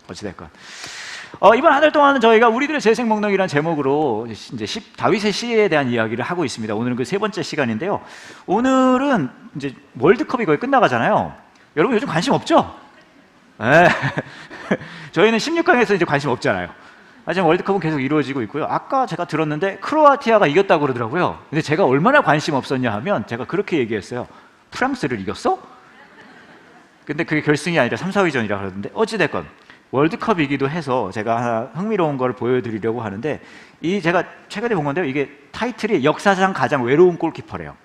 어찌됐건 이번 한 달 동안은 저희가 우리들의 재생 목록이라는 제목으로 이제 다윗의 시에 대한 이야기를 하고 있습니다. 오늘은 그 세 번째 시간인데요. 오늘은 이제 월드컵이 거의 끝나가잖아요. 여러분 요즘 관심 없죠? 네. 저희는 16강에서 이제 관심 없잖아요. 하지만 월드컵은 계속 이루어지고 있고요. 아까 제가 들었는데 크로아티아가 이겼다고 그러더라고요. 근데 제가 얼마나 관심 없었냐 하면 제가 그렇게 얘기했어요. 프랑스를 이겼어? 근데 그게 결승이 아니라 3, 4위전이라 그러던데 어찌됐건 월드컵이기도 해서 제가 하나 흥미로운 걸 보여드리려고 하는데 제가 최근에 본 건데요. 이게 타이틀이 역사상 가장 외로운 골키퍼래요.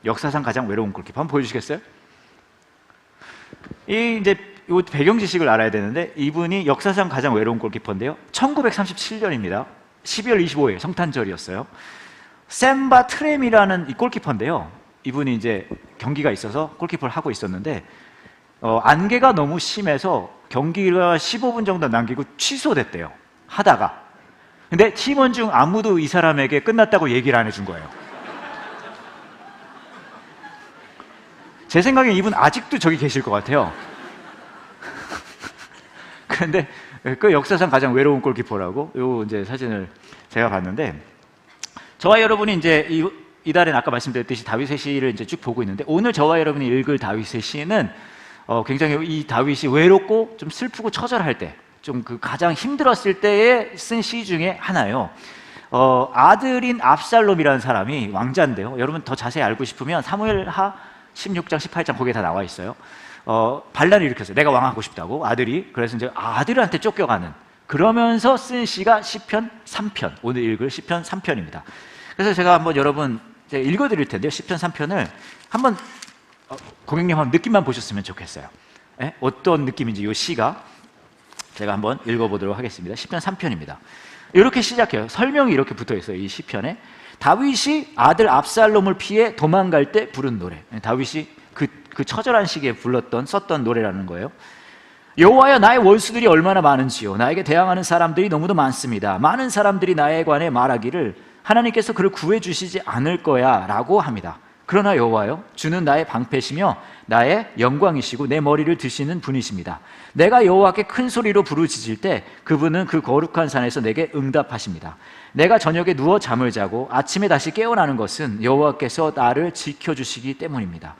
역사상 가장 외로운 골키퍼. 한번 보여주시겠어요? 이제 이 배경 지식을 알아야 되는데 이분이 역사상 가장 외로운 골키퍼인데요. 1937년입니다. 12월 25일 성탄절이었어요. 샘바 트렘이라는 이 골키퍼인데요. 이분이 이제 경기가 있어서 골키퍼를 하고 있었는데 안개가 너무 심해서 경기가 15분 정도 남기고 취소됐대요. 하다가. 근데 팀원 중 아무도 이 사람에게 끝났다고 얘기를 안 해준 거예요. 제 생각엔 이분 아직도 저기 계실 것 같아요. 그런데 그 역사상 가장 외로운 골키퍼라고 요 이제 사진을 제가 봤는데 저와 여러분이 이제 이달엔 아까 말씀드렸듯이 다윗의 시를 이제 쭉 보고 있는데 오늘 저와 여러분이 읽을 다윗의 시는 굉장히 이 다윗이 외롭고 좀 슬프고 처절할 때, 좀 그 가장 힘들었을 때에 쓴 시 중에 하나예요. 아들인 압살롬이라는 사람이 왕자인데요. 여러분 더 자세히 알고 싶으면 사무엘하 16장, 18장 거기에 다 나와 있어요. 반란을 일으켰어요. 내가 왕하고 싶다고 아들이. 그래서 이제 아들한테 쫓겨가는. 그러면서 쓴 시가 시편 3편. 오늘 읽을 시편 3편입니다. 그래서 제가 한번 여러분 읽어드릴 텐데요. 시편 3편을 한번 고객님 한번 느낌만 보셨으면 좋겠어요. 네? 어떤 느낌인지 이 시가 제가 한번 읽어보도록 하겠습니다. 시편 3편입니다. 이렇게 시작해요. 설명이 이렇게 붙어 있어요. 이 시편에 다윗이 아들 압살롬을 피해 도망갈 때 부른 노래. 다윗이 그 처절한 시기에 썼던 노래라는 거예요. 여호와여, 나의 원수들이 얼마나 많은지요. 나에게 대항하는 사람들이 너무도 많습니다. 많은 사람들이 나에 관해 말하기를 하나님께서 그를 구해주시지 않을 거야 라고 합니다. 그러나 여호와여, 주는 나의 방패시며 나의 영광이시고 내 머리를 드시는 분이십니다. 내가 여호와께 큰 소리로 부르짖을 때 그분은 그 거룩한 산에서 내게 응답하십니다. 내가 저녁에 누워 잠을 자고 아침에 다시 깨어나는 것은 여호와께서 나를 지켜주시기 때문입니다.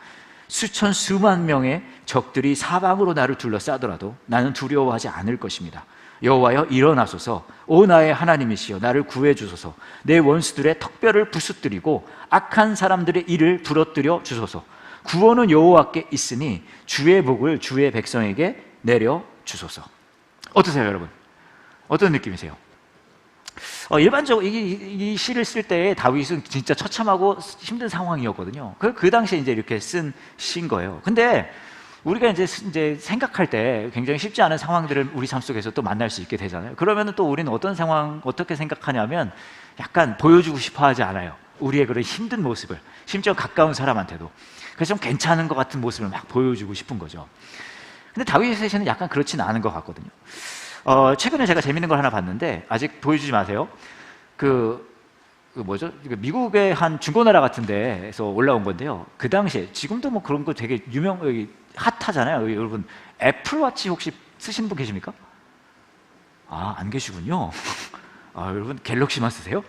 수천 수만 명의 적들이 사방으로 나를 둘러싸더라도 나는 두려워하지 않을 것입니다. 여호와여, 일어나소서. 오 나의 하나님이시여, 나를 구해주소서. 내 원수들의 턱뼈를 부수뜨리고 악한 사람들의 이를 부러뜨려 주소서. 구원은 여호와께 있으니 주의 복을 주의 백성에게 내려주소서. 어떠세요 여러분? 어떤 느낌이세요? 일반적으로 이 시를 쓸 때 다윗은 진짜 처참하고 힘든 상황이었거든요. 그 당시에 이제 이렇게 쓴 시인 거예요. 근데 우리가 이제 생각할 때 굉장히 쉽지 않은 상황들을 우리 삶 속에서 또 만날 수 있게 되잖아요. 그러면 또 우리는 어떤 상황, 어떻게 생각하냐면 약간 보여주고 싶어 하지 않아요. 우리의 그런 힘든 모습을, 심지어 가까운 사람한테도. 그래서 좀 괜찮은 것 같은 모습을 막 보여주고 싶은 거죠. 근데 다윗의 시는 약간 그렇지는 않은 것 같거든요. 최근에 제가 재밌는 걸 하나 봤는데, 아직 보여주지 마세요. 뭐죠? 미국의 한 중고나라 같은 데에서 올라온 건데요. 그 당시에, 지금도 뭐 그런 거 되게 핫하잖아요. 여러분, 애플워치 혹시 쓰시는 분 계십니까? 안 계시군요. 여러분, 갤럭시만 쓰세요?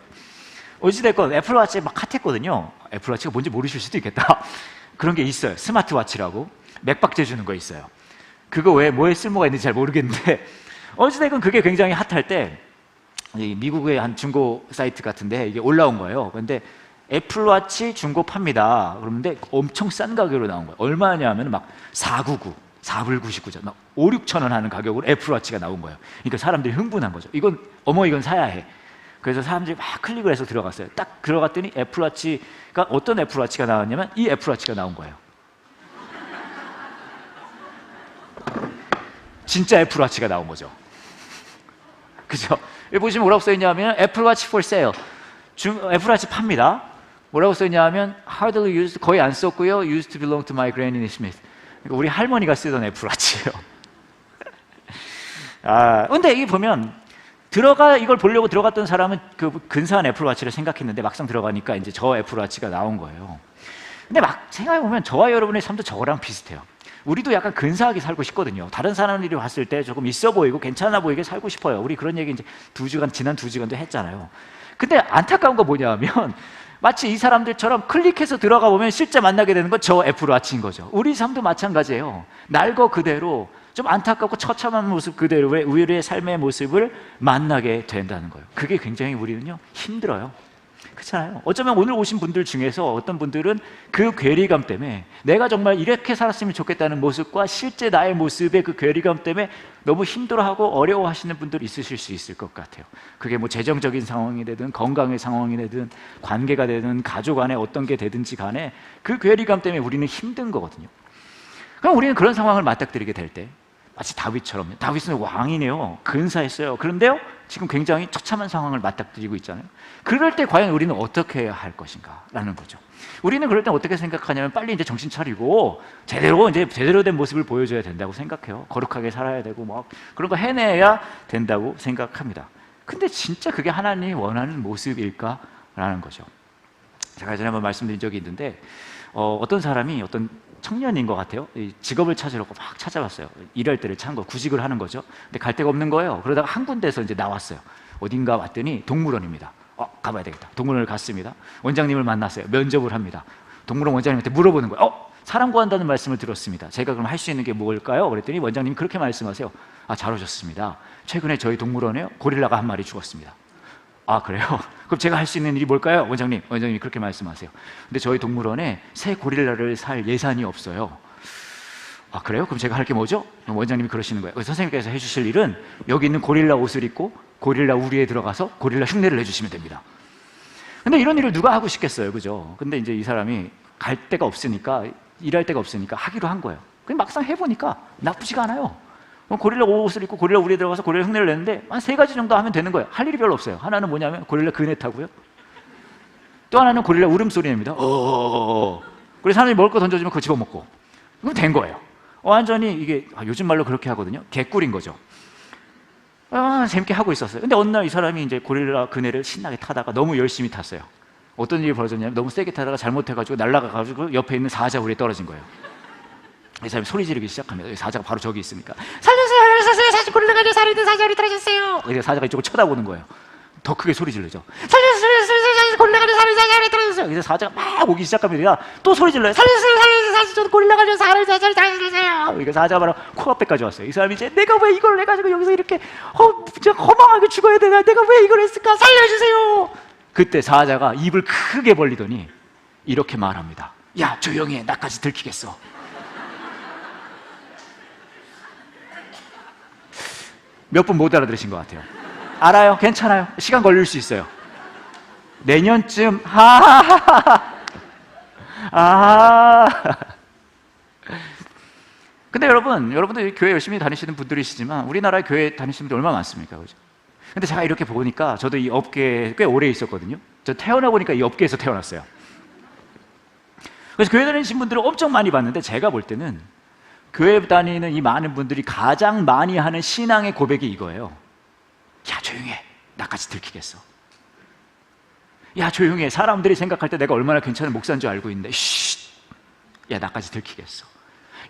어찌됐건 애플워치 막 핫했거든요. 애플워치가 뭔지 모르실 수도 있겠다. 그런 게 있어요. 스마트워치라고. 맥박제 주는 거 있어요. 그거 왜 뭐에 쓸모가 있는지 잘 모르겠는데 어찌됐건 그게 굉장히 핫할 때 미국의 한 중고 사이트 같은데 이게 올라온 거예요. 근데 애플워치 중고 팝니다. 그런데 엄청 싼 가격으로 나온 거예요. 얼마냐면 막 499, 4불 99전, 막 5, 6천 원 하는 가격으로 애플워치가 나온 거예요. 그러니까 사람들이 흥분한 거죠. 이건 사야 해. 그래서 사람들이 막 클릭을 해서 들어갔어요. 딱 들어갔더니 애플워치가 어떤 애플워치가 나왔냐면 이 애플워치가 나온 거예요. 진짜 애플워치가 나온 거죠. 그죠? 여기 보시면 뭐라고 써있냐면 애플워치 for sale. 애플워치 팝니다. 뭐라고 써있냐면 hardly used, 거의 안 썼고요. used to belong to my granny Smith. 그러니까 우리 할머니가 쓰던 애플워치예요. 근데 이게 보면 이걸 보려고 들어갔던 사람은 그 근사한 애플워치를 생각했는데 막상 들어가니까 이제 저 애플워치가 나온 거예요. 근데 막 생각해보면 저와 여러분의 삶도 저거랑 비슷해요. 우리도 약간 근사하게 살고 싶거든요. 다른 사람들이 봤을 때 조금 있어 보이고 괜찮아 보이게 살고 싶어요. 우리 그런 얘기 이제 지난 2주간도 했잖아요. 근데 안타까운 거 뭐냐면 마치 이 사람들처럼 클릭해서 들어가 보면 실제 만나게 되는 건 저 애플워치인 거죠. 우리 삶도 마찬가지예요. 날 거 그대로 좀 안타깝고 처참한 모습 그대로의 우리의 삶의 모습을 만나게 된다는 거예요. 그게 굉장히 우리는요 힘들어요. 그렇잖아요. 어쩌면 오늘 오신 분들 중에서 어떤 분들은 그 괴리감 때문에 내가 정말 이렇게 살았으면 좋겠다는 모습과 실제 나의 모습의 그 괴리감 때문에 너무 힘들어하고 어려워하시는 분들이 있으실 수 있을 것 같아요. 그게 뭐 재정적인 상황이 되든 건강의 상황이 되든 관계가 되든 가족 안에 어떤 게 되든지 간에 그 괴리감 때문에 우리는 힘든 거거든요. 그럼 우리는 그런 상황을 맞닥뜨리게 될 때 마치 다윗처럼, 다윗은 왕이네요. 근사했어요. 그런데요 지금 굉장히 처참한 상황을 맞닥뜨리고 있잖아요. 그럴 때 과연 우리는 어떻게 해야 할 것인가 라는 거죠. 우리는 그럴 때 어떻게 생각하냐면 빨리 이제 정신 차리고 제대로 된 모습을 보여줘야 된다고 생각해요. 거룩하게 살아야 되고 막 그런 거 해내야 된다고 생각합니다. 근데 진짜 그게 하나님이 원하는 모습일까라는 거죠. 제가 예전에 한번 말씀드린 적이 있는데 어떤 사람이 어떤 청년인 것 같아요. 직업을 찾으려고 막 찾아봤어요. 일할 때를 찾은 거, 구직을 하는 거죠. 근데 갈 데가 없는 거예요. 그러다가 한 군데서 이제 나왔어요. 어딘가 왔더니 동물원입니다. 가봐야 되겠다. 동물원을 갔습니다. 원장님을 만났어요. 면접을 합니다. 동물원 원장님한테 물어보는 거예요. 사람 구한다는 말씀을 들었습니다. 제가 그럼 할 수 있는 게 뭘까요? 그랬더니 원장님이 그렇게 말씀하세요. 잘 오셨습니다. 최근에 저희 동물원에 고릴라가 한 마리 죽었습니다. 그래요? 그럼 제가 할 수 있는 일이 뭘까요? 원장님이 그렇게 말씀하세요. 근데 저희 동물원에 새 고릴라를 살 예산이 없어요. 그래요? 그럼 제가 할 게 뭐죠? 원장님이 그러시는 거예요. 선생님께서 해주실 일은 여기 있는 고릴라 옷을 입고 고릴라 우리에 들어가서 고릴라 흉내를 내주시면 됩니다. 근데 이런 일을 누가 하고 싶겠어요, 그죠? 근데 이제 이 사람이 갈 데가 없으니까, 일할 데가 없으니까 하기로 한 거예요. 근데 막상 해보니까 나쁘지가 않아요. 고릴라 옷을 입고 고릴라 우리에 들어가서 고릴라 흉내를 내는데 한 3가지 정도 하면 되는 거예요. 할 일이 별로 없어요. 하나는 뭐냐면 고릴라 그네 타고요. 또 하나는 고릴라 울음소리 냅니다. 그래서 사람들이 먹을 거 던져주면 그거 집어먹고. 그럼 된 거예요. 완전히 이게 요즘 말로 그렇게 하거든요. 개꿀인 거죠. 재밌게 하고 있었어요. 근데 어느 날 이 사람이 이제 고릴라 그네를 신나게 타다가 너무 열심히 탔어요. 어떤 일이 벌어졌냐면 너무 세게 타다가 잘못해가지고 날아가가지고 옆에 있는 사자 우리에 떨어진 거예요. 이 사람이 소리 지르기 시작합니다. 사자가 바로 저기 있으니까 살려주세요. 사자 고릴라가 살아있는 사자를 떨어졌어요. 사자가 이쪽을 쳐다보는 거예요. 더 크게 소리 지르죠. 살려주세요. 고릴라가 살아있는 사자를 떨어졌어요. 그래서 사자가 막 오기 시작합니다. 또 소리 질러요. 살려주세요. 사자 고릴라가 살아있는 사자를 떨어졌어요. 그러니까 사자가 바로 코앞에까지 왔어요. 이 사람이 이제 내가 왜 이걸 해가지고 여기서 이렇게 허망하게 죽어야 되나? 내가 왜 이걸 했을까? 살려주세요. 그때 사자가 입을 크게 벌리더니 이렇게 말합니다. 야, 조용히 해. 나까지 들키겠어. 몇 분 못 알아들으신 것 같아요. 알아요. 괜찮아요. 시간 걸릴 수 있어요. 내년쯤 근데 여러분들 교회 열심히 다니시는 분들이시지만 우리나라에 교회 다니시는 분들 얼마나 많습니까? 그죠? 근데 제가 이렇게 보니까 저도 이 업계에 꽤 오래 있었거든요. 저 태어나 보니까 이 업계에서 태어났어요. 그래서 교회 다니시는 분들을 엄청 많이 봤는데 제가 볼 때는 교회 다니는 이 많은 분들이 가장 많이 하는 신앙의 고백이 이거예요. 야, 조용히 해. 나까지 들키겠어. 야, 조용히 해. 사람들이 생각할 때 내가 얼마나 괜찮은 목사인 줄 알고 있는데 쉿. 야, 나까지 들키겠어.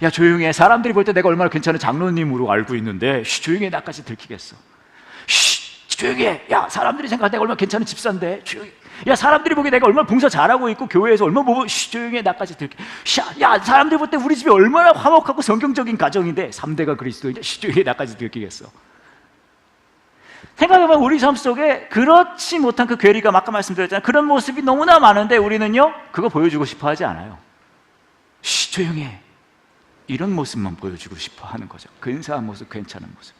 야, 조용히 해. 사람들이 볼 때 내가 얼마나 괜찮은 장로님으로 알고 있는데 쉿, 조용히 해. 나까지 들키겠어. 쉿, 조용히 해. 야, 사람들이 생각할 때 내가 얼마나 괜찮은 집사인데 조용히 해. 야, 사람들이 보기에 내가 얼마나 봉사 잘하고 있고 교회에서 얼마나 조용히 해. 나까지 들키. 야, 사람들이 볼 때 우리 집이 얼마나 화목하고 성경적인 가정인데 3대가 그리스도인데 조용히 해. 나까지 들키겠어. 생각해보면 우리 삶 속에 그렇지 못한 그 괴리감, 아까 말씀드렸잖아요. 그런 모습이 너무나 많은데 우리는요 그거 보여주고 싶어 하지 않아요. 조용히 해. 이런 모습만 보여주고 싶어 하는 거죠. 근사한 모습, 괜찮은 모습.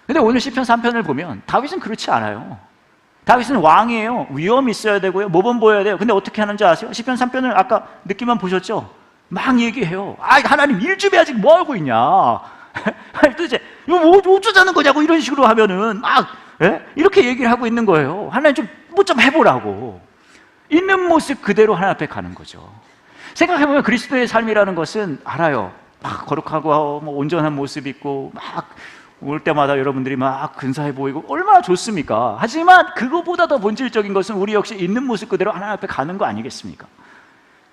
근데 오늘 시편 3편을 보면 다윗은 그렇지 않아요. 다윗은 왕이에요. 위엄이 있어야 되고요. 모범 보여야 돼요. 근데 어떻게 하는지 아세요? 시편 3편을 아까 느낌만 보셨죠? 막 얘기해요. 하나님 일 좀 해야지 뭐 하고 있냐. 도대체 이거 뭐 어쩌자는 거냐고 이런 식으로 하면은 막 이렇게 얘기를 하고 있는 거예요. 하나님 좀 해보라고. 있는 모습 그대로 하나님 앞에 가는 거죠. 생각해보면 그리스도의 삶이라는 것은 알아요. 막 거룩하고 뭐 온전한 모습 있고 막 올 때마다 여러분들이 막 근사해 보이고 얼마나 좋습니까? 하지만 그거보다 더 본질적인 것은 우리 역시 있는 모습 그대로 하나님 앞에 가는 거 아니겠습니까?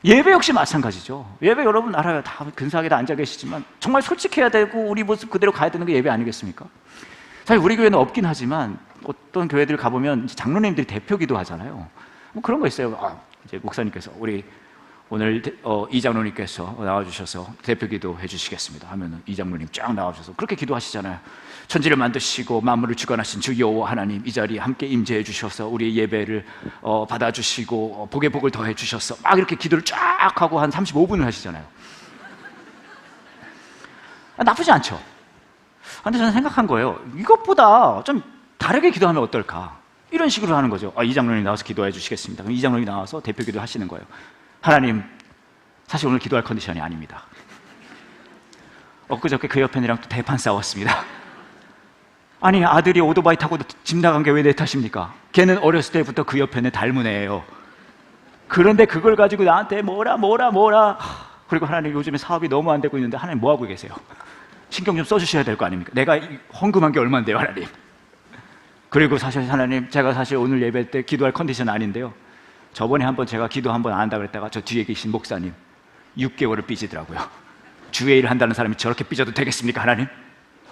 예배 역시 마찬가지죠. 예배 여러분 알아요. 다 근사하게 다 앉아 계시지만 정말 솔직해야 되고 우리 모습 그대로 가야 되는 게 예배 아니겠습니까? 사실 우리 교회는 없긴 하지만 어떤 교회들 가보면 장로님들이 대표 기도하잖아요. 뭐 그런 거 있어요. 이제 목사님께서 우리 오늘 이 장로님께서 나와주셔서 대표 기도해 주시겠습니다 하면은 이 장로님 쫙 나와주셔서 그렇게 기도하시잖아요. 천지를 만드시고 만물을 주관하신 주 여호와 하나님, 이 자리에 함께 임재해 주셔서 우리의 예배를 받아주시고 복의 복을 더해 주셔서 막 이렇게 기도를 쫙 하고 한 35분을 하시잖아요. 나쁘지 않죠. 근데 저는 생각한 거예요. 이것보다 좀 다르게 기도하면 어떨까? 이런 식으로 하는 거죠. 이 장로님 나와서 기도해 주시겠습니다. 그럼 이 장로님 나와서 대표 기도 하시는 거예요. 하나님, 사실 오늘 기도할 컨디션이 아닙니다. 엊그저께 그 옆에 애랑 또 대판 싸웠습니다. 아니, 아들이 오토바이 타고 집 나간 게 왜 내 탓입니까? 걔는 어렸을 때부터 그 옆에 애 닮은 애예요. 그런데 그걸 가지고 나한테 뭐라. 그리고 하나님, 요즘에 사업이 너무 안 되고 있는데 하나님 뭐 하고 계세요? 신경 좀 써주셔야 될 거 아닙니까? 내가 헌금한 게 얼마인데요, 하나님? 그리고 사실 하나님, 제가 사실 오늘 예배 때 기도할 컨디션 아닌데요. 저번에 한번 제가 기도 한번 안 한다고 그랬다가 저 뒤에 계신 목사님 6개월을 삐지더라고요. 주의 일을 한다는 사람이 저렇게 삐져도 되겠습니까, 하나님?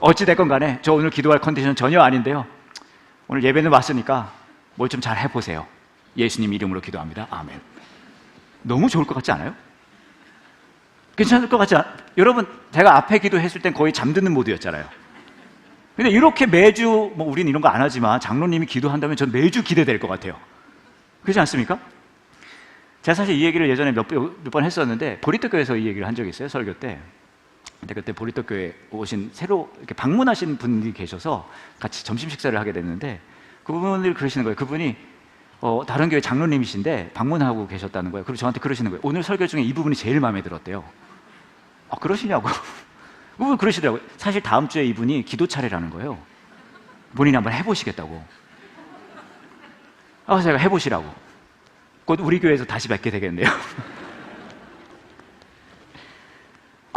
어찌됐건 간에 저 오늘 기도할 컨디션은 전혀 아닌데요. 오늘 예배는 왔으니까 뭘 좀 잘 해보세요. 예수님 이름으로 기도합니다. 아멘. 너무 좋을 것 같지 않아요? 괜찮을 것 같지 않아요? 여러분, 제가 앞에 기도했을 땐 거의 잠드는 모드였잖아요. 근데 이렇게 매주, 뭐 우리는 이런 거 안 하지만 장로님이 기도한다면 전 매주 기대될 것 같아요. 그렇지 않습니까? 제가 사실 이 얘기를 예전에 몇 번 했었는데 보리떡 교회에서 이 얘기를 한 적이 있어요, 설교 때. 근데 그때 보리떡 교회 오신 새로 이렇게 방문하신 분이 계셔서 같이 점심 식사를 하게 됐는데 그분을 그러시는 거예요. 그분이 다른 교회 장로님이신데 방문하고 계셨다는 거예요. 그리고 저한테 그러시는 거예요. 오늘 설교 중에 이 부분이 제일 마음에 들었대요. 그러시냐고. 그분 그러시더라고요. 사실 다음 주에 이분이 기도 차례라는 거예요. 본인이 한번 해보시겠다고. 제가 해보시라고. 곧 우리 교회에서 다시 뵙게 되겠네요.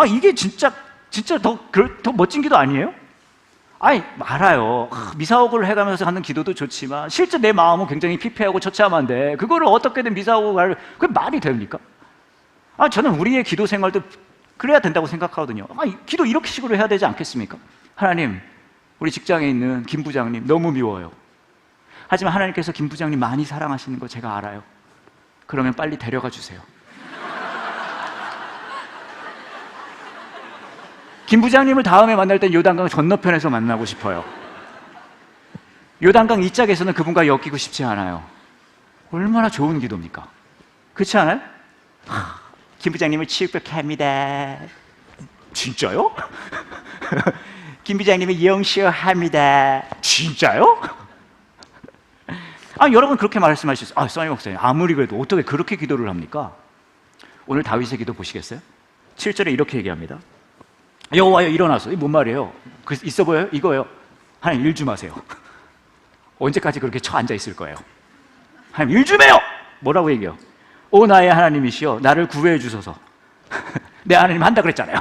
이게 진짜 더 멋진 기도 아니에요? 알아요. 미사옥을 해가면서 하는 기도도 좋지만 실제 내 마음은 굉장히 피폐하고 처참한데 그거를 어떻게든 미사옥을 그게 말이 됩니까? 저는 우리의 기도 생활도 그래야 된다고 생각하거든요. 기도 이렇게 식으로 해야 되지 않겠습니까? 하나님, 우리 직장에 있는 김 부장님 너무 미워요. 하지만 하나님께서 김 부장님 많이 사랑하시는 거 제가 알아요. 그러면 빨리 데려가 주세요. 김 부장님을 다음에 만날 땐 요단강 건너편에서 만나고 싶어요. 요단강 이 짝에서는 그분과 엮이고 싶지 않아요. 얼마나 좋은 기도입니까? 그렇지 않아요? 김 부장님을 취급합니다. 진짜요? 김 부장님을 영시합니다. 진짜요? 여러분 그렇게 말씀하셨어요. 써니 목사님, 아무리 그래도 어떻게 그렇게 기도를 합니까? 오늘 다윗의 기도 보시겠어요? 7절에 이렇게 얘기합니다. 여호와여 일어나서. 이게 뭔 말이에요? 있어 보여요? 이거예요. 하나님 일 좀 하세요. 언제까지 그렇게 앉아 있을 거예요? 하나님 일 좀 해요! 뭐라고 얘기해요? 오 나의 하나님이시여 나를 구해해 주소서. 내 하나님 한다 그랬잖아요.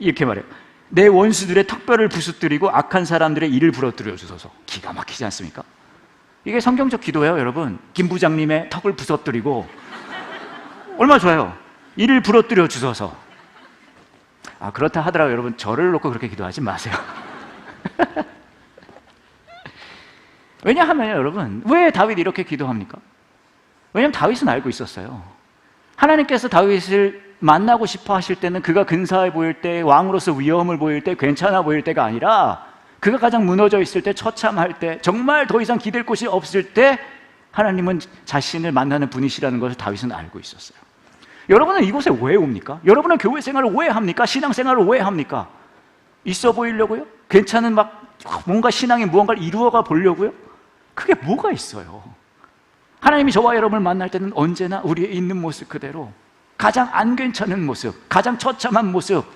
이렇게 말해요. 내 원수들의 턱뼈를 부수뜨리고 악한 사람들의 이를 부러뜨려 주소서. 기가 막히지 않습니까? 이게 성경적 기도예요, 여러분. 김 부장님의 턱을 부서뜨리고 얼마나 좋아요. 이를 부러뜨려 주소서. 그렇다 하더라도 여러분 저를 놓고 그렇게 기도하지 마세요. 왜냐하면 여러분, 왜 다윗이 이렇게 기도합니까? 왜냐하면 다윗은 알고 있었어요. 하나님께서 다윗을 만나고 싶어 하실 때는 그가 근사해 보일 때, 왕으로서 위엄을 보일 때, 괜찮아 보일 때가 아니라 그가 가장 무너져 있을 때, 처참할 때, 정말 더 이상 기댈 곳이 없을 때 하나님은 자신을 만나는 분이시라는 것을 다윗은 알고 있었어요. 여러분은 이곳에 왜 옵니까? 여러분은 교회 생활을 왜 합니까? 신앙 생활을 왜 합니까? 있어 보이려고요? 괜찮은 뭔가 신앙의 무언가를 이루어가 보려고요? 그게 뭐가 있어요? 하나님이 저와 여러분을 만날 때는 언제나 우리의 있는 모습 그대로 가장 안 괜찮은 모습, 가장 처참한 모습,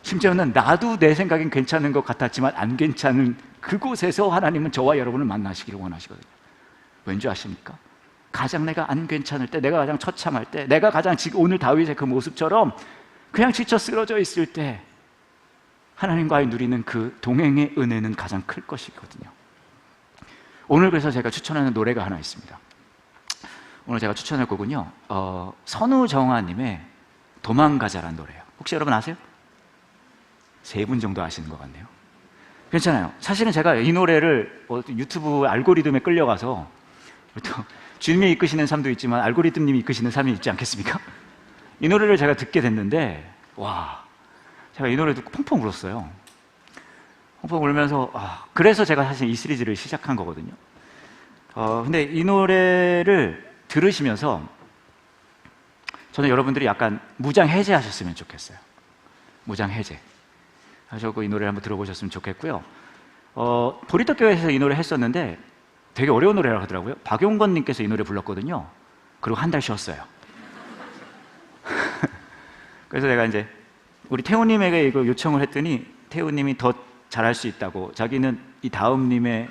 심지어는 나도 내 생각엔 괜찮은 것 같았지만 안 괜찮은 그곳에서 하나님은 저와 여러분을 만나시기를 원하시거든요. 왠지 아십니까? 가장 내가 안 괜찮을 때, 내가 가장 처참할 때, 내가 가장 지금 오늘 다윗의 그 모습처럼 그냥 지쳐 쓰러져 있을 때 하나님과의 누리는 그 동행의 은혜는 가장 클 것이거든요. 오늘 그래서 제가 추천하는 노래가 하나 있습니다. 오늘 제가 추천할 곡은요, 선우정아님의 도망가자라는 노래예요. 혹시 여러분 아세요? 3분 정도 아시는 것 같네요. 괜찮아요. 사실은 제가 이 노래를 유튜브 알고리즘에 끌려가서, 또 주님이 이끄시는 삶도 있지만 알고리즘님이 이끄시는 삶이 있지 않겠습니까? 이 노래를 제가 듣게 됐는데, 와, 제가 이 노래 듣고 펑펑 울었어요. 펑펑 울면서, 그래서 제가 사실 이 시리즈를 시작한 거거든요. 근데 이 노래를 들으시면서 저는 여러분들이 약간 무장 해제하셨으면 좋겠어요. 무장 해제 하셔서 이 노래를 한번 들어보셨으면 좋겠고요. 보리떡 교회에서 이 노래 했었는데 되게 어려운 노래라고 하더라고요. 박용건 님께서 이 노래 불렀거든요. 그리고 한 달 쉬었어요. 그래서 내가 이제 우리 태우님에게 이거 요청을 했더니 태우님이 더 잘할 수 있다고, 자기는 이 다음님의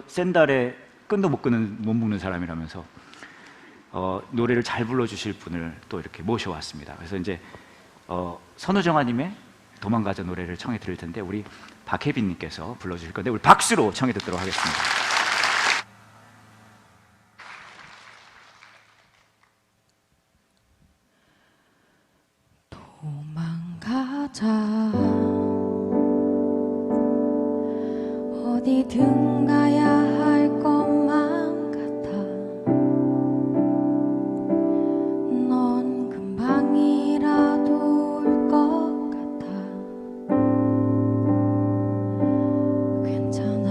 샌달에 끈도 못 묶는 사람이라면서 노래를 잘 불러주실 분을 또 이렇게 모셔왔습니다. 그래서 이제 선우정아님의 도망가자 노래를 청해 드릴 텐데 우리 박혜빈님께서 불러주실 건데 우리 박수로 청해 듣도록 하겠습니다. 도망가자 어디든 가야 할 것만 같아. 넌 금방이라도 올 것 같아. 괜찮아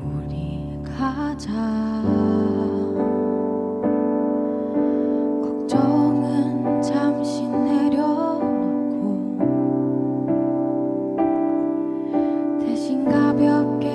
우리 가자. 걱정은 잠시 내려놓고 대신 가볍게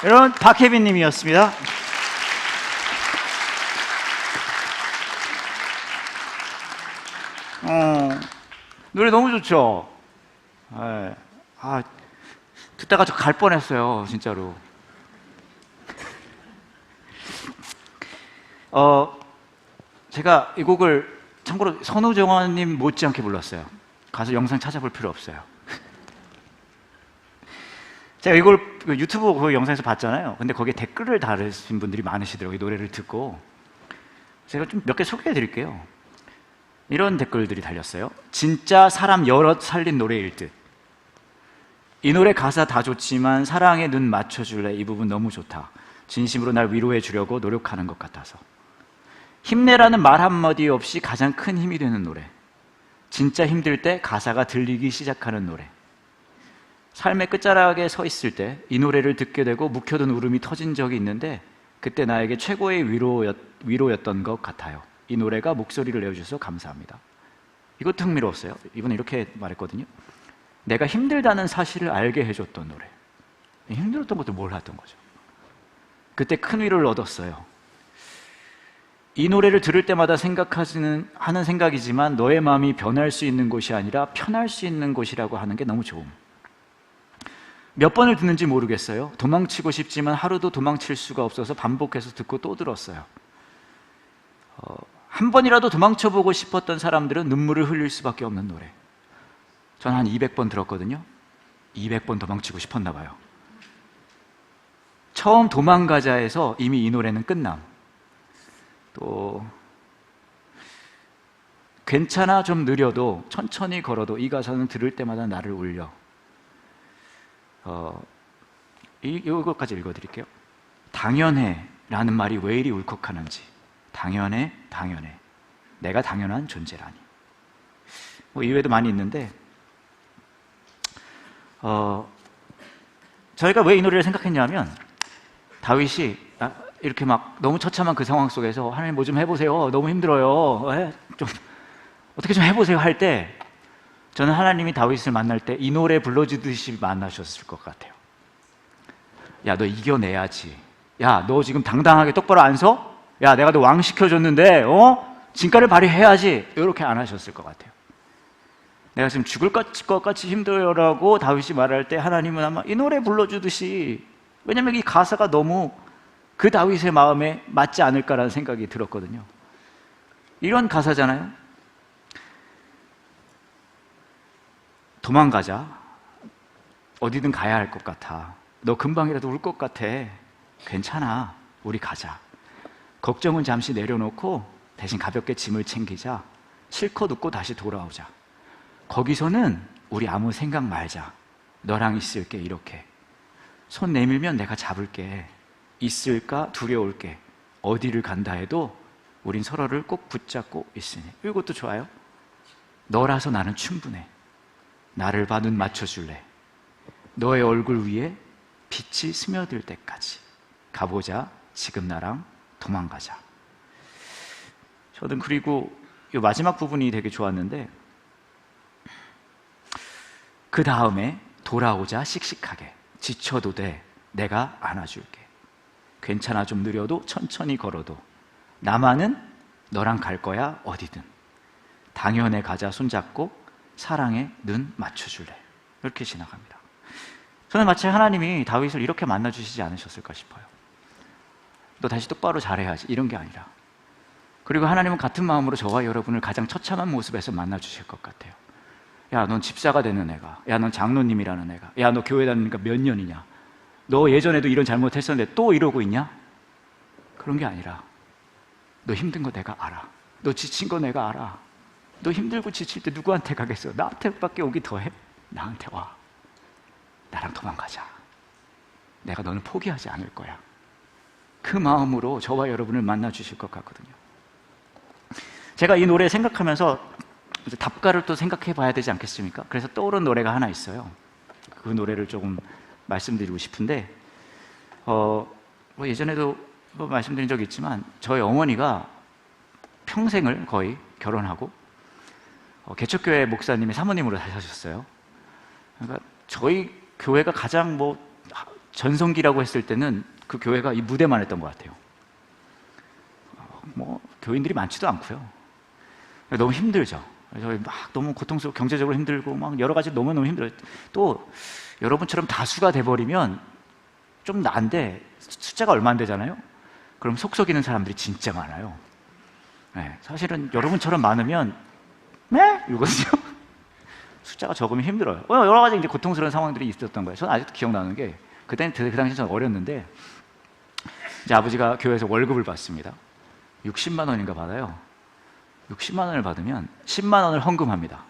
여러분, 박혜빈 님이었습니다. 노래 너무 좋죠? 네. 듣다가 저 갈 뻔했어요, 진짜로. 제가 이 곡을 참고로 선우정아님 못지않게 불렀어요. 가서 영상 찾아볼 필요 없어요. 제가 이걸 유튜브 그 영상에서 봤잖아요. 근데 거기에 댓글을 달으신 분들이 많으시더라고요. 이 노래를 듣고. 제가 좀 몇 개 소개해 드릴게요. 이런 댓글들이 달렸어요. 진짜 사람 여럿 살린 노래일 듯. 이 노래 가사 다 좋지만 사랑에 눈 맞춰줄래? 이 부분 너무 좋다. 진심으로 날 위로해 주려고 노력하는 것 같아서. 힘내라는 말 한마디 없이 가장 큰 힘이 되는 노래. 진짜 힘들 때 가사가 들리기 시작하는 노래. 삶의 끝자락에 서 있을 때 이 노래를 듣게 되고 묵혀둔 울음이 터진 적이 있는데 그때 나에게 최고의 위로였던 것 같아요. 이 노래가 목소리를 내어주셔서 감사합니다. 이것도 흥미로웠어요. 이분은 이렇게 말했거든요. 내가 힘들다는 사실을 알게 해줬던 노래. 힘들었던 것도 몰랐던 거죠. 그때 큰 위로를 얻었어요. 이 노래를 들을 때마다 하는 생각이지만 너의 마음이 변할 수 있는 곳이 아니라 편할 수 있는 곳이라고 하는 게 너무 좋음. 몇 번을 듣는지 모르겠어요. 도망치고 싶지만 하루도 도망칠 수가 없어서 반복해서 듣고 또 들었어요. 한 번이라도 도망쳐보고 싶었던 사람들은 눈물을 흘릴 수밖에 없는 노래. 전 한 200번 들었거든요. 200번 도망치고 싶었나 봐요. 처음 도망가자에서 이미 이 노래는 끝남. 또 괜찮아 좀 느려도 천천히 걸어도 이 가사는 들을 때마다 나를 울려. 이것까지 읽어드릴게요. 당연해 라는 말이 왜 이리 울컥하는지. 당연해 내가 당연한 존재라니. 뭐 이외에도 많이 있는데 저희가 왜 이 노래를 생각했냐면 다윗이 이렇게 막 너무 처참한 그 상황 속에서 하나님 뭐 좀 해보세요. 너무 힘들어요. 좀 어떻게 좀 해보세요 할 때 저는 하나님이 다윗을 만날 때 이 노래 불러주듯이 만나셨을 것 같아요. 야, 너 이겨내야지. 야, 너 지금 당당하게 똑바로 안 서? 야, 내가 너 왕 시켜줬는데 진가를 발휘해야지. 이렇게 안 하셨을 것 같아요. 내가 지금 죽을 것 같이 힘들어라고 다윗이 말할 때 하나님은 아마 이 노래 불러주듯이, 왜냐면 이 가사가 너무 그 다윗의 마음에 맞지 않을까라는 생각이 들었거든요. 이런 가사잖아요. 도망가자. 어디든 가야 할 것 같아. 너 금방이라도 울 것 같아. 괜찮아. 우리 가자. 걱정은 잠시 내려놓고 대신 가볍게 짐을 챙기자. 실컷 웃고 다시 돌아오자. 거기서는 우리 아무 생각 말자. 너랑 있을게. 이렇게 손 내밀면 내가 잡을게. 있을까 두려울게. 어디를 간다 해도 우린 서로를 꼭 붙잡고 있으니. 이것도 좋아요. 너라서 나는 충분해. 나를 봐 눈 맞춰줄래. 너의 얼굴 위에 빛이 스며들 때까지 가보자. 지금 나랑 도망가자. 저는 그리고 이 마지막 부분이 되게 좋았는데 그 다음에 돌아오자. 씩씩하게. 지쳐도 돼. 내가 안아줄게. 괜찮아 좀 느려도 천천히 걸어도 나만은 너랑 갈 거야. 어디든. 당연해 가자. 손잡고 사랑에 눈 맞춰줄래. 이렇게 지나갑니다. 저는 마치 하나님이 다윗을 이렇게 만나주시지 않으셨을까 싶어요. 너 다시 똑바로 잘해야지. 이런 게 아니라. 그리고 하나님은 같은 마음으로 저와 여러분을 가장 처참한 모습에서 만나주실 것 같아요. 야, 넌 집사가 되는 애가. 야, 넌 장로님이라는 애가. 야, 너 교회 다니니까 몇 년이냐. 너 예전에도 이런 잘못했었는데 또 이러고 있냐? 그런 게 아니라 너 힘든 거 내가 알아. 너 지친 거 내가 알아. 너 힘들고 지칠 때 누구한테 가겠어? 나한테밖에 오기 더해? 나한테 와. 나랑 도망가자. 내가 너는 포기하지 않을 거야. 그 마음으로 저와 여러분을 만나 주실 것 같거든요. 제가 이 노래 생각하면서 답가를 또 생각해 봐야 되지 않겠습니까? 그래서 떠오른 노래가 하나 있어요. 그 노래를 조금 말씀드리고 싶은데 뭐 예전에도 뭐 말씀드린 적이 있지만 저희 어머니가 평생을 거의 결혼하고 개척교회 목사님의 사모님으로 사셨어요. 그러니까 저희 교회가 가장 전성기라고 했을 때는 그 교회가 이 무대만 했던 것 같아요. 뭐 교인들이 많지도 않고요. 너무 힘들죠. 저희 막 너무 고통스럽고 경제적으로 힘들고 막 여러 가지 너무너무 힘들어요. 또 여러분처럼 다수가 돼버리면 좀 나은데 숫자가 얼마 안 되잖아요. 그럼 속 썩이는 사람들이 진짜 많아요. 네, 사실은 여러분처럼 많으면 네? 이거든요. 숫자가 적으면 힘들어요. 여러 가지 이제 고통스러운 상황들이 있었던 거예요. 저는 아직도 기억나는 게 그 당시 저는 어렸는데 이제 아버지가 교회에서 월급을 받습니다. 60만 원인가 받아요. 60만 원을 받으면 10만 원을 헌금합니다.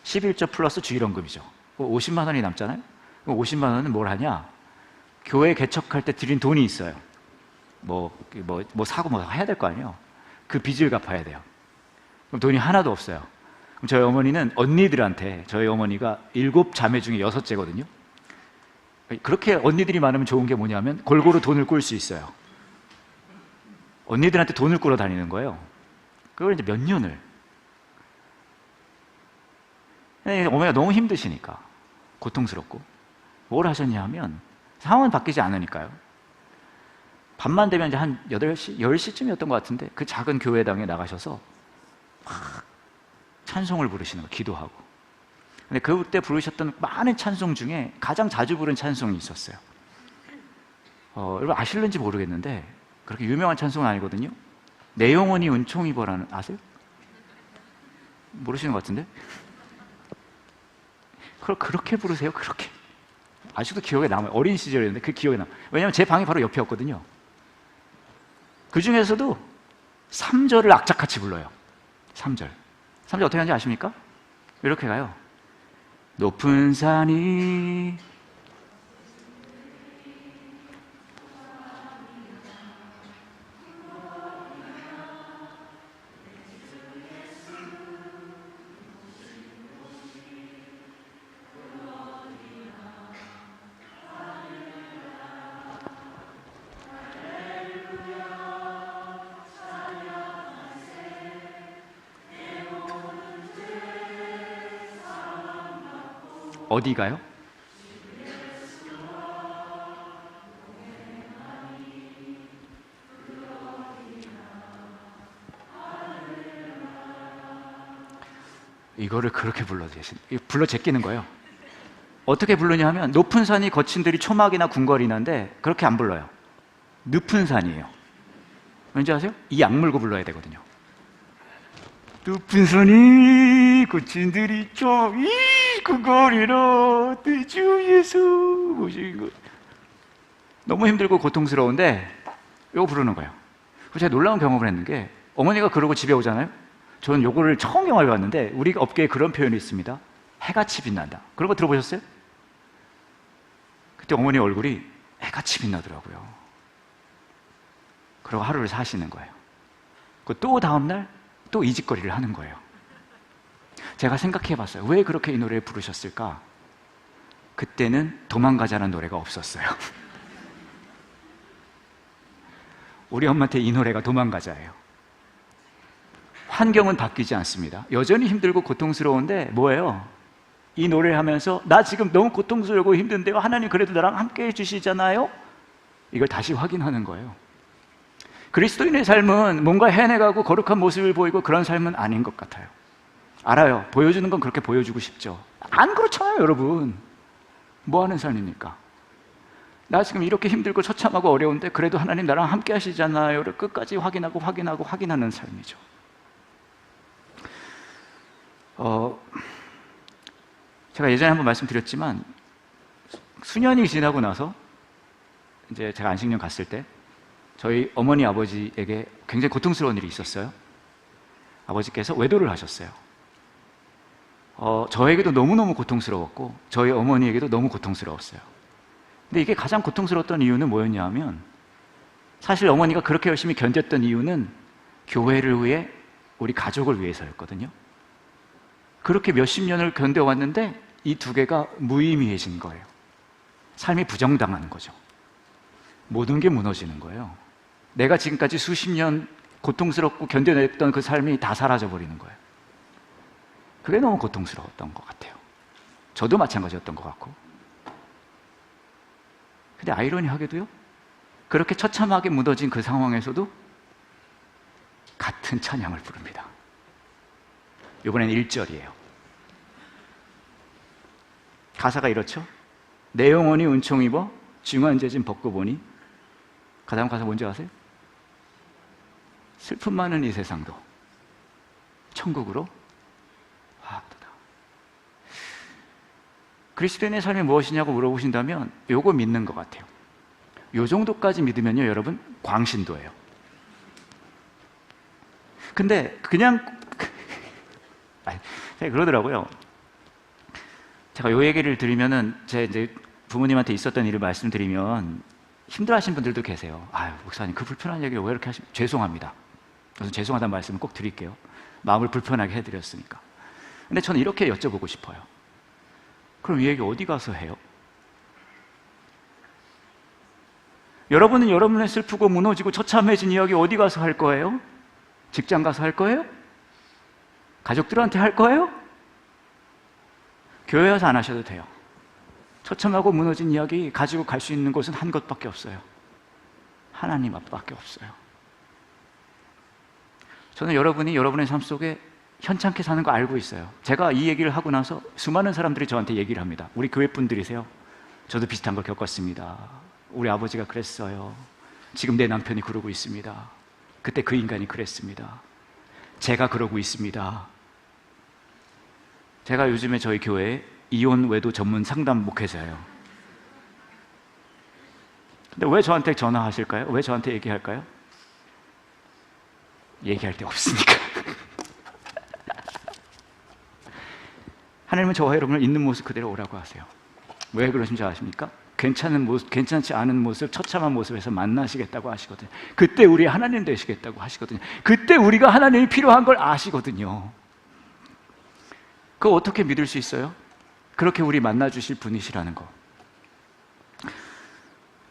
11조 플러스 주일헌금이죠. 50만 원이 남잖아요. 50만 원은 뭘 하냐? 교회 개척할 때 드린 돈이 있어요. 뭐 사고 뭐 해야 될 거 아니에요. 그 빚을 갚아야 돼요. 그럼 돈이 하나도 없어요. 그럼 저희 어머니는 언니들한테, 저희 어머니가 7자매 중에 6째거든요. 그렇게 언니들이 많으면 좋은 게 뭐냐면 골고루 돈을 꿀 수 있어요. 언니들한테 돈을 꾸러 다니는 거예요. 그걸 이제 몇 년을. 어머니가 너무 힘드시니까, 고통스럽고. 뭘 하셨냐 하면, 상황은 바뀌지 않으니까요. 밤만 되면 이제 한 8시, 10시쯤이었던 것 같은데, 그 작은 교회당에 나가셔서 막 찬송을 부르시는 거예요. 기도하고. 근데 그때 부르셨던 많은 찬송 중에 가장 자주 부른 찬송이 있었어요. 여러분 아실는지 모르겠는데, 그렇게 유명한 찬송은 아니거든요. 내 영혼이 은총이 보라는, 아세요? 모르시는 것 같은데? 그렇게 부르세요, 그렇게. 아직도 기억에 남아요. 어린 시절이었는데 그 기억에 남아요. 왜냐하면 제 방이 바로 옆이었거든요. 그 중에서도 3절을 악착같이 불러요. 3절 어떻게 하는지 아십니까? 이렇게 가요. 높은 산이 어디 가요? 이거를 그렇게 불러 제끼는 거예요. 어떻게 부르냐 하면 높은 산이 거친 들이 초막이나 궁궐이나인데 그렇게 안 불러요. 늪은 산이에요. 왠지 아세요? 이 악물고 불러야 되거든요. 높은 산이 거친 들이 초막이 궁궐이나 주 예수 오신 것. 너무 힘들고 고통스러운데 이거 부르는 거예요. 그래서 제가 놀라운 경험을 했는 게 어머니가 그러고 집에 오잖아요. 저는 요거를 처음 경험해 봤는데 우리 업계에 그런 표현이 있습니다. 해같이 빛난다. 그런 거 들어보셨어요? 그때 어머니 얼굴이 해같이 빛나더라고요. 그러고 하루를 사시는 거예요. 또 다음날 또 이 짓거리를 하는 거예요. 제가 생각해 봤어요. 왜 그렇게 이 노래를 부르셨을까? 그때는 도망가자는 노래가 없었어요. 우리 엄마한테 이 노래가 도망가자예요. 환경은 바뀌지 않습니다. 여전히 힘들고 고통스러운데 뭐예요? 이 노래를 하면서 나 지금 너무 고통스럽고 힘든데요. 하나님 그래도 나랑 함께 해주시잖아요. 이걸 다시 확인하는 거예요. 그리스도인의 삶은 뭔가 해내가고 거룩한 모습을 보이고 그런 삶은 아닌 것 같아요. 알아요. 보여주는 건 그렇게 보여주고 싶죠. 안 그렇잖아요, 여러분. 뭐 하는 삶입니까? 나 지금 이렇게 힘들고 처참하고 어려운데 그래도 하나님 나랑 함께 하시잖아요를 끝까지 확인하는 삶이죠. 제가 예전에 한번 말씀드렸지만 수년이 지나고 나서 이제 제가 안식년 갔을 때 저희 어머니 아버지에게 굉장히 고통스러운 일이 있었어요. 아버지께서 외도를 하셨어요. 저에게도 너무너무 고통스러웠고 저희 어머니에게도 너무 고통스러웠어요. 근데 이게 가장 고통스러웠던 이유는 뭐였냐 하면 사실 어머니가 그렇게 열심히 견뎠던 이유는 교회를 위해 우리 가족을 위해서였거든요. 그렇게 몇십 년을 견뎌왔는데 이 두 개가 무의미해진 거예요. 삶이 부정당하는 거죠. 모든 게 무너지는 거예요. 내가 지금까지 수십 년 고통스럽고 견뎌냈던 그 삶이 다 사라져버리는 거예요. 그게 너무 고통스러웠던 것 같아요. 저도 마찬가지였던 것 같고. 근데 아이러니하게도요, 그렇게 처참하게 무너진 그 상황에서도 같은 찬양을 부릅니다. 이번엔 1절이에요. 가사가 이렇죠. 내 영혼이 은총 입어 중한 죄진 벗고 보니, 그 다음 가사 뭔지 아세요? 슬픔 많은 이 세상도 천국으로 화합도다. 그리스도인의 삶이 무엇이냐고 물어보신다면 요거 믿는 것 같아요. 요 정도까지 믿으면요, 여러분, 광신도예요. 근데 그냥 그러더라고요. 제가 요 얘기를 드리면은, 제 이제 부모님한테 있었던 일을 말씀드리면 힘들어하시는 분들도 계세요. 아유, 목사님, 그 불편한 얘기를 왜 이렇게 하시면, 죄송합니다. 그래서 죄송하다는 말씀을 꼭 드릴게요. 마음을 불편하게 해드렸으니까. 근데 저는 이렇게 여쭤보고 싶어요. 그럼 이 얘기 어디 가서 해요? 여러분은 여러분의 슬프고 무너지고 처참해진 이야기 어디 가서 할 거예요? 직장 가서 할 거예요? 가족들한테 할 거예요? 교회 와서 안 하셔도 돼요. 처참하고 무너진 이야기 가지고 갈 수 있는 곳은 한 곳밖에 없어요. 하나님 앞밖에 없어요. 저는 여러분이 여러분의 삶 속에 현찮게 사는 거 알고 있어요. 제가 이 얘기를 하고 나서 수많은 사람들이 저한테 얘기를 합니다. 우리 교회 분들이세요. 저도 비슷한 걸 겪었습니다. 우리 아버지가 그랬어요. 지금 내 남편이 그러고 있습니다. 그때 그 인간이 그랬습니다. 제가 그러고 있습니다. 제가 요즘에 저희 교회에 이혼 외도 전문 상담 목회자예요. 근데 왜 저한테 전화하실까요? 왜 저한테 얘기할까요? 얘기할 데 없으니까. 하나님은 저와 여러분을 있는 모습 그대로 오라고 하세요. 왜 그러신지 아십니까? 괜찮은 모습, 괜찮지 않은 모습, 처참한 모습에서 만나시겠다고 하시거든요. 그때 우리 하나님 되시겠다고 하시거든요. 그때 우리가 하나님이 필요한 걸 아시거든요. 그거 어떻게 믿을 수 있어요? 그렇게 우리 만나주실 분이시라는 거.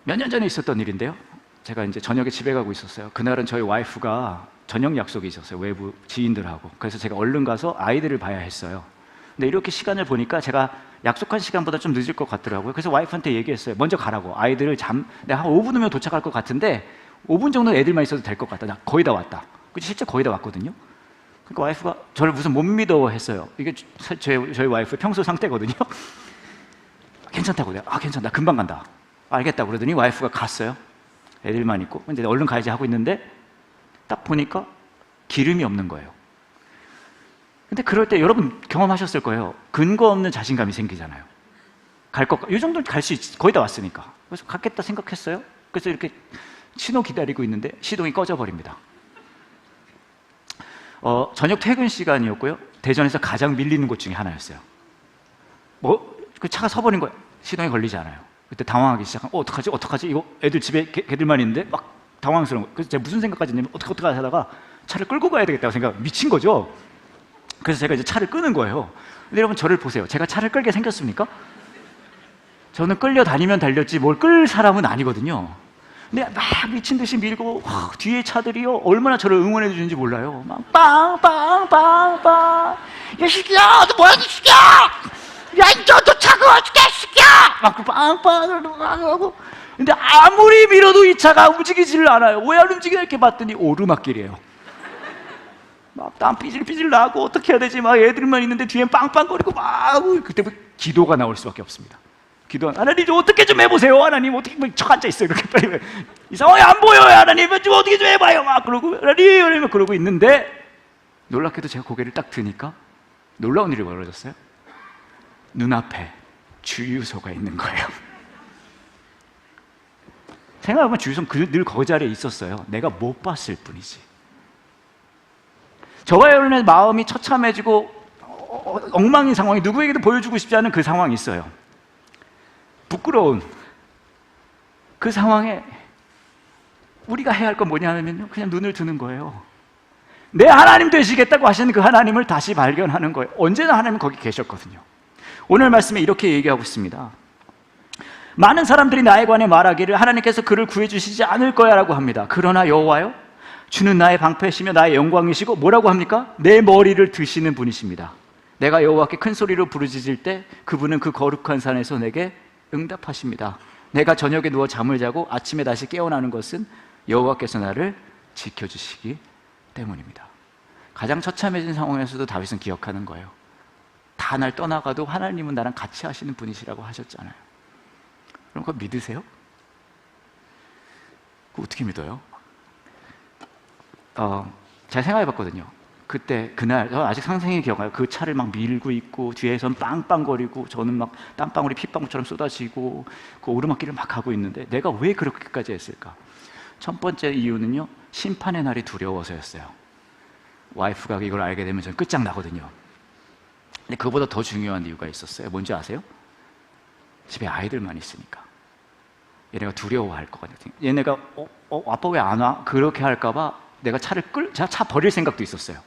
몇 년 전에 있었던 일인데요. 제가 이제 저녁에 집에 가고 있었어요. 그날은 저희 와이프가 저녁 약속이 있었어요. 외부 지인들하고. 그래서 제가 얼른 가서 아이들을 봐야 했어요. 근데 이렇게 시간을 보니까 제가 약속한 시간보다 좀 늦을 것 같더라고요. 그래서 와이프한테 얘기했어요. 먼저 가라고. 아이들을 내가 한 5분 후면 도착할 것 같은데 5분 정도는 애들만 있어도 될 것 같다. 나 거의 다 왔다. 실제 거의 다 왔거든요. 그러니까 와이프가 저를 무슨 못 믿어 했어요. 이게 저희 와이프의 평소 상태거든요. 괜찮다고. 내가 괜찮다. 금방 간다. 알겠다고 그러더니 와이프가 갔어요. 애들만 있고. 이제 얼른 가야지 하고 있는데 딱 보니까 기름이 없는 거예요. 근데 그럴 때 여러분 경험하셨을 거예요. 근거 없는 자신감이 생기잖아요. 이 정도는 갈 수 있지. 거의 다 왔으니까. 그래서 갔겠다 생각했어요. 그래서 이렇게 신호 기다리고 있는데 시동이 꺼져버립니다. 저녁 퇴근 시간이었고요. 대전에서 가장 밀리는 곳 중에 하나였어요. 그 차가 서버린 거예요. 시동이 걸리지 않아요. 그때 당황하기 시작한, 어떡하지? 이거 애들 집에 걔들만 있는데 막 당황스러운 거예요. 그래서 제가 무슨 생각까지 했냐면, 어떡하지 하다가 차를 끌고 가야 되겠다고 생각, 미친 거죠. 그래서 제가 이제 차를 끄는 거예요. 근데 여러분 저를 보세요. 제가 차를 끌게 생겼습니까? 저는 끌려다니면 달렸지 뭘 끌 사람은 아니거든요. 근데 막 미친 듯이 밀고 뒤에 차들이요 얼마나 저를 응원해 주는지 몰라요. 막 빵빵빵빵, 야 새끼야 너 뭐야 이 새끼야, 야 너 차 그거 어떻게 새끼야, 막 빵빵 하고. 근데 아무리 밀어도 이 차가 움직이지를 않아요. 왜 안 움직이나 이렇게 봤더니 오르막길이에요. 막 땀 삐질삐질 나고 어떻게 해야 되지? 막 애들만 있는데 뒤엔 빵빵거리고 막. 그때부터 기도가 나올 수밖에 없습니다. 하나님 좀 어떻게 좀 해보세요. 하나님 어떻게 척 앉아 있어요. 이렇게 빨리 이 상황이 안 보여요. 하나님 좀 어떻게 좀 해봐요. 막 그러고 하나님 그러고 있는데 놀랍게도 제가 고개를 딱 드니까 놀라운 일이 벌어졌어요. 눈앞에 주유소가 있는 거예요. 생각해보면 주유소는 늘 그 자리에 있었어요. 내가 못 봤을 뿐이지. 저와 여러분의 마음이 처참해지고 엉망인 상황이 누구에게도 보여주고 싶지 않은 그 상황이 있어요. 부끄러운 그 상황에 우리가 해야 할 건 뭐냐면요, 그냥 눈을 드는 거예요. 내 하나님 되시겠다고 하시는 그 하나님을 다시 발견하는 거예요. 언제나 하나님은 거기 계셨거든요. 오늘 말씀에 이렇게 얘기하고 있습니다. 많은 사람들이 나에 관해 말하기를 하나님께서 그를 구해주시지 않을 거야 라고 합니다. 그러나 여호와요, 주는 나의 방패시며 나의 영광이시고 뭐라고 합니까? 내 머리를 드시는 분이십니다. 내가 여호와께 큰 소리로 부르짖을 때 그분은 그 거룩한 산에서 내게 응답하십니다. 내가 저녁에 누워 잠을 자고 아침에 다시 깨어나는 것은 여호와께서 나를 지켜주시기 때문입니다. 가장 처참해진 상황에서도 다윗은 기억하는 거예요. 다 날 떠나가도 하나님은 나랑 같이 하시는 분이시라고 하셨잖아요. 그럼 그거 믿으세요? 그거 어떻게 믿어요? 제가 생각해봤거든요. 그날 저는 아직 상생이 기억나요. 그 차를 막 밀고 있고 뒤에선 빵빵거리고 저는 막 땀방울이 핏방울처럼 쏟아지고 그 오르막길을 막 가고 있는데 내가 왜 그렇게까지 했을까? 첫 번째 이유는요, 심판의 날이 두려워서였어요. 와이프가 이걸 알게 되면 저는 끝장나거든요. 근데 그보다 더 중요한 이유가 있었어요. 뭔지 아세요? 집에 아이들만 있으니까 얘네가 두려워할 것 같아요. 얘네가 아빠 왜 안 와? 그렇게 할까봐 내가 제가 차 버릴 생각도 있었어요.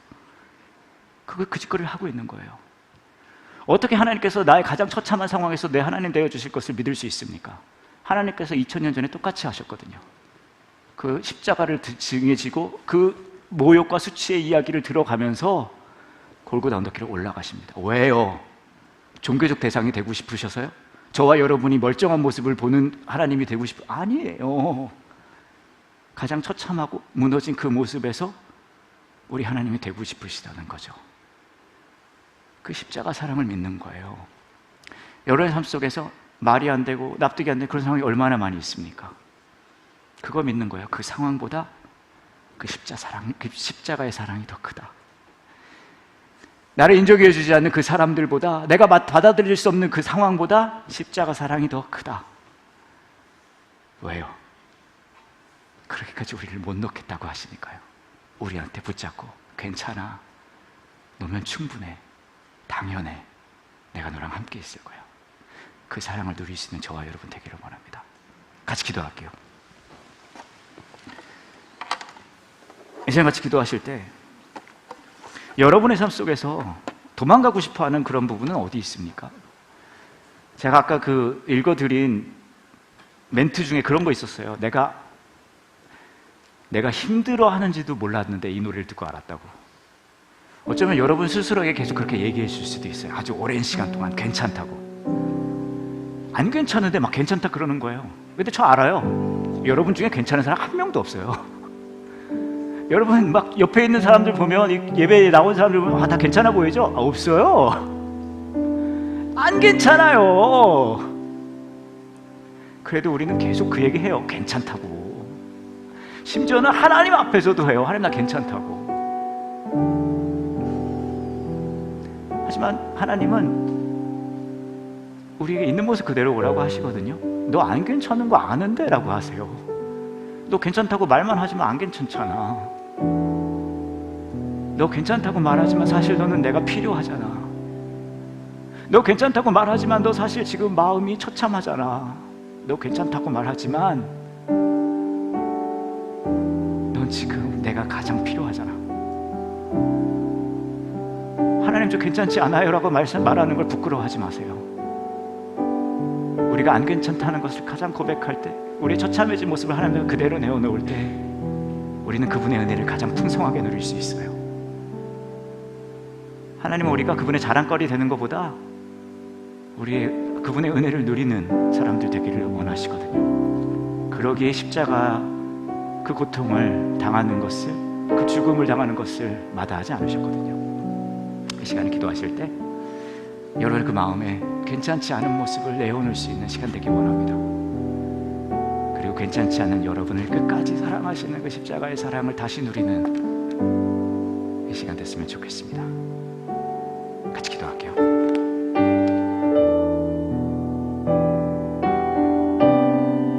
그 짓거리를 하고 있는 거예요. 어떻게 하나님께서 나의 가장 처참한 상황에서 내 하나님 되어주실 것을 믿을 수 있습니까? 하나님께서 2000년 전에 똑같이 하셨거든요. 그 십자가를 징해지고 그 모욕과 수치의 이야기를 들어가면서 골고다 언덕길을 올라가십니다. 왜요? 종교적 대상이 되고 싶으셔서요? 저와 여러분이 멀쩡한 모습을 보는 하나님이 되고 아니에요. 가장 처참하고 무너진 그 모습에서 우리 하나님이 되고 싶으시다는 거죠. 그 십자가 사랑을 믿는 거예요. 여러분의 삶 속에서 말이 안 되고 납득이 안 되는 그런 상황이 얼마나 많이 있습니까? 그거 믿는 거예요. 그 상황보다 그 십자가의 사랑이 더 크다. 나를 인정해 주지 않는 그 사람들보다, 내가 받아들일 수 없는 그 상황보다 십자가 사랑이 더 크다. 왜요? 그렇게까지 우리를 못 놓겠다고 하시니까요. 우리한테 붙잡고 괜찮아, 너면 충분해, 당연해, 내가 너랑 함께 있을 거야. 그 사랑을 누릴 수 있는 저와 여러분 되기를 원합니다. 같이 기도할게요. 이 시간 같이 기도하실 때 여러분의 삶 속에서 도망가고 싶어하는 그런 부분은 어디 있습니까? 제가 아까 읽어드린 멘트 중에 그런 거 있었어요. 내가 힘들어하는지도 몰랐는데 이 노래를 듣고 알았다고. 어쩌면 여러분 스스로에게 계속 그렇게 얘기해 줄 수도 있어요. 아주 오랜 시간 동안 괜찮다고. 안 괜찮은데 막 괜찮다 그러는 거예요. 근데 저 알아요. 여러분 중에 괜찮은 사람 한 명도 없어요. 여러분 막 옆에 있는 사람들 보면, 예배에 나온 사람들 보면 다 괜찮아 보이죠? 없어요. 안 괜찮아요. 그래도 우리는 계속 그 얘기 해요. 괜찮다고. 심지어는 하나님 앞에서도 해요. 하나님 나 괜찮다고. 하지만 하나님은 우리에게 있는 모습 그대로 오라고 하시거든요. 너 안 괜찮은 거 아는데? 라고 하세요. 너 괜찮다고 말만 하지만 안 괜찮잖아. 너 괜찮다고 말하지만 사실 너는 내가 필요하잖아. 너 괜찮다고 말하지만 너 사실 지금 마음이 처참하잖아. 너 괜찮다고 말하지만 넌 지금 내가 가장 필요하잖아. 하나님 저 괜찮지 않아요 라고 말하는 걸 부끄러워하지 마세요. 우리가 안 괜찮다는 것을 가장 고백할 때, 우리의 처참해진 모습을 하나님 그대로 내어놓을 때 우리는 그분의 은혜를 가장 풍성하게 누릴 수 있어요. 하나님은 우리가 그분의 자랑거리 되는 것보다 그분의 은혜를 누리는 사람들 되기를 원하시거든요. 그러기에 십자가 그 고통을 당하는 것을, 그 죽음을 당하는 것을 마다하지 않으셨거든요. 이 시간에 기도하실 때 여러분의 그 마음에 괜찮지 않은 모습을 내어놓을 수 있는 시간 되기 원합니다. 그리고 괜찮지 않은 여러분을 끝까지 사랑하시는 그 십자가의 사랑을 다시 누리는 이 시간 됐으면 좋겠습니다. 같이 기도할게요.